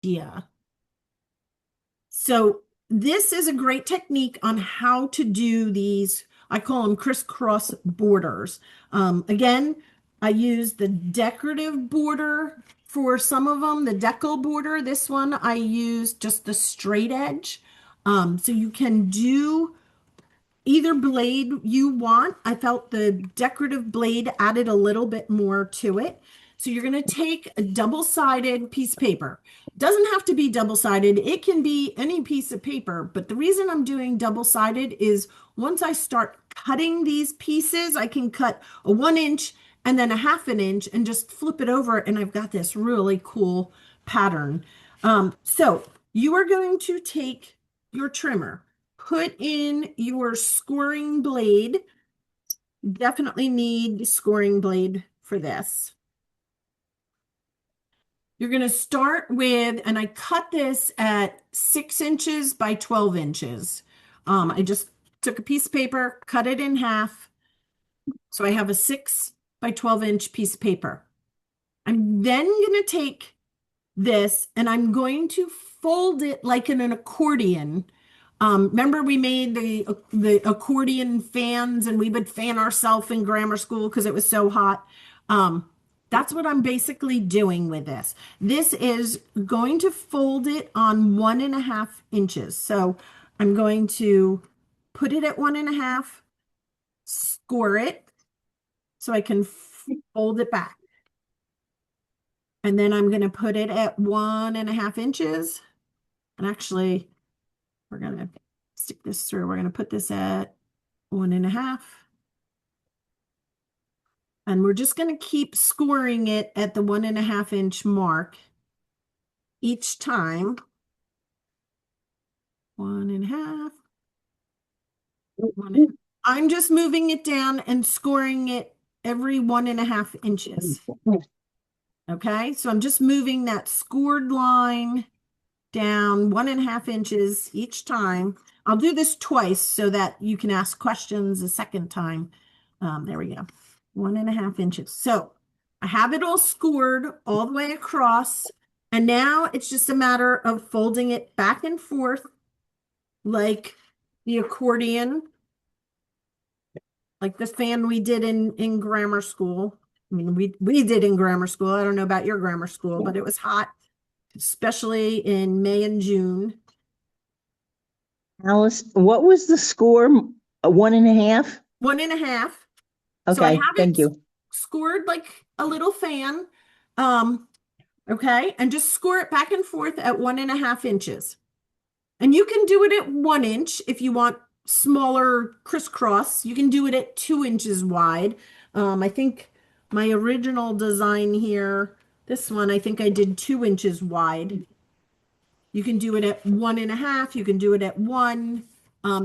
Yeah. So this is a great technique on how to do these. I call them crisscross borders. Again, I use the decorative border for some of them, the decal border. This one I use just the straight edge. So you can do either blade you want. I felt the decorative blade added a little bit more to it. So you're going to take a double-sided piece of paper. Doesn't have to be double-sided. It can be any piece of paper. But the reason I'm doing double-sided is once I start cutting these pieces, I can cut a 1 inch and then a half an inch and just flip it over. And I've got this really cool pattern. So you are going to take your trimmer, put in your scoring blade. Definitely need scoring blade for this. You're going to start with, and I cut this at 6 inches by 12 inches. I just took a piece of paper, cut it in half. So I have a 6 by 12 inch piece of paper. I'm then going to take this and I'm going to fold it like in an accordion. Remember we made the accordion fans and we would fan ourselves in grammar school because it was so hot. That's what I'm basically doing with this. This is going to fold it on 1.5 inches. So I'm going to put it at 1.5, score it so I can fold it back. And then I'm going to put it at 1.5 inches. And actually, we're going to stick this through. We're going to put this at 1.5. And we're just going to keep scoring it at the 1.5 inch mark each time. 1.5. I'm just moving it down and scoring it every 1.5 inches. Okay, so I'm just moving that scored line down 1.5 inches each time. I'll do this twice so that you can ask questions a second time. There we go. 1.5 inches. So I have it all scored all the way across. And now it's just a matter of folding it back and forth like the accordion, like the fan we did in grammar school. I mean, we did in grammar school. I don't know about your grammar school, but it was hot, especially in May and June. Alice, what was the score? A 1.5? 1.5. So I Okay, have it thank you. scored like a little fan. Okay, and just score it back and forth at 1.5 inches. And you can do it at 1 inch if you want smaller crisscross. You can do it at 2 inches wide. I think my original design here, this one, I think I did 2 inches wide. You can do it at 1.5. You can do it at 1.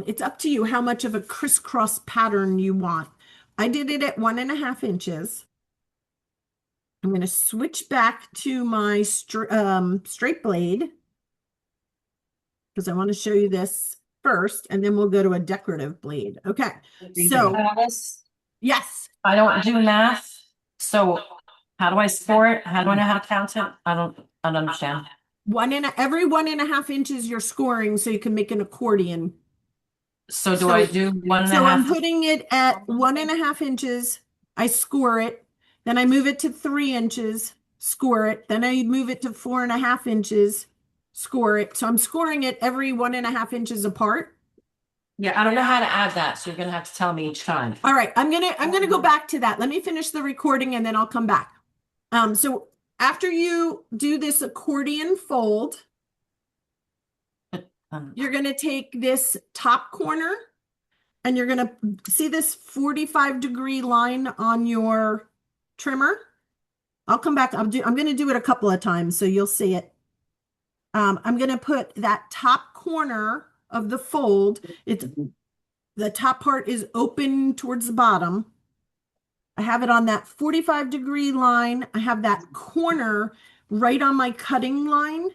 It's up to you how much of a crisscross pattern you want. I did it at 1.5 inches. I'm going to switch back to my straight blade because I want to show you this first, and then we'll go to a decorative blade. Okay, so Alice, yes, I don't do math, so how do I score it? How do I know how to count it? I don't understand. every 1.5 inches you're scoring so you can make an accordion. So do I do one and a So I'm half? putting it at 1.5 inches. I score it. Then I move it to 3 inches, score it. Then I move it to 4.5 inches, score it. So I'm scoring it every 1.5 inches apart. Yeah, I don't know how to add that, so you're gonna have to tell me each time. All right, I'm gonna go back to that. Let me finish the recording and then I'll come back. So after you do this accordion fold, you're gonna take this top corner and you're gonna see this 45-degree line on your trimmer. I'll come back. I'm gonna do it a couple of times so you'll see it. I'm gonna put that top corner of the fold. The top part is open towards the bottom. I have it on that 45-degree line. I have that corner right on my cutting line.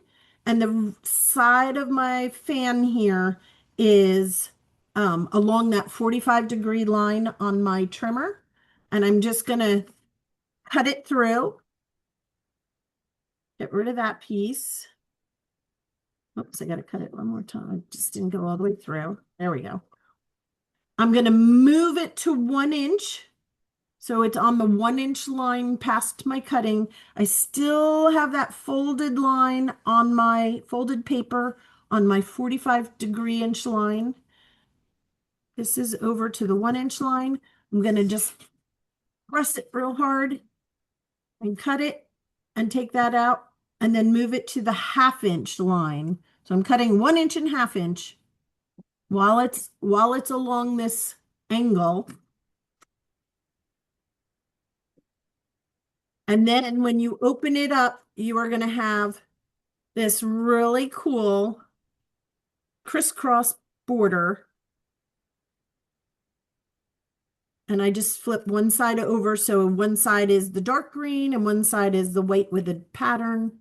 And the side of my fan here is along that 45-degree line on my trimmer. And I'm just going to cut it through. Get rid of that piece. Oops, I gotta cut it one more time. I just didn't go all the way through. There we go. I'm gonna move it to 1 inch. So it's on the 1 inch line past my cutting. I still have that folded line on my folded paper on my 45-degree inch line. This is over to the 1 inch line. I'm gonna just press it real hard and cut it and take that out and then move it to the 1/2 inch line. So I'm cutting 1 inch and 1/2 inch while it's along this angle. And then when you open it up, you are going to have this really cool crisscross border. And I just flip one side over. So one side is the dark green and one side is the white with the pattern.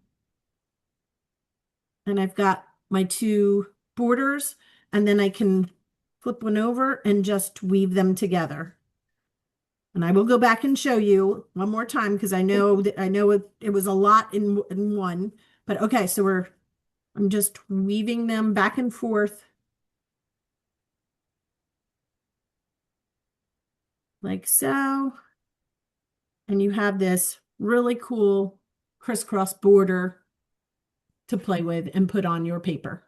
And I've got my two borders, and then I can flip one over and just weave them together. And I will go back and show you one more time because I know it was a lot in one. But okay, so I'm just weaving them back and forth like so. And you have this really cool crisscross border to play with and put on your paper.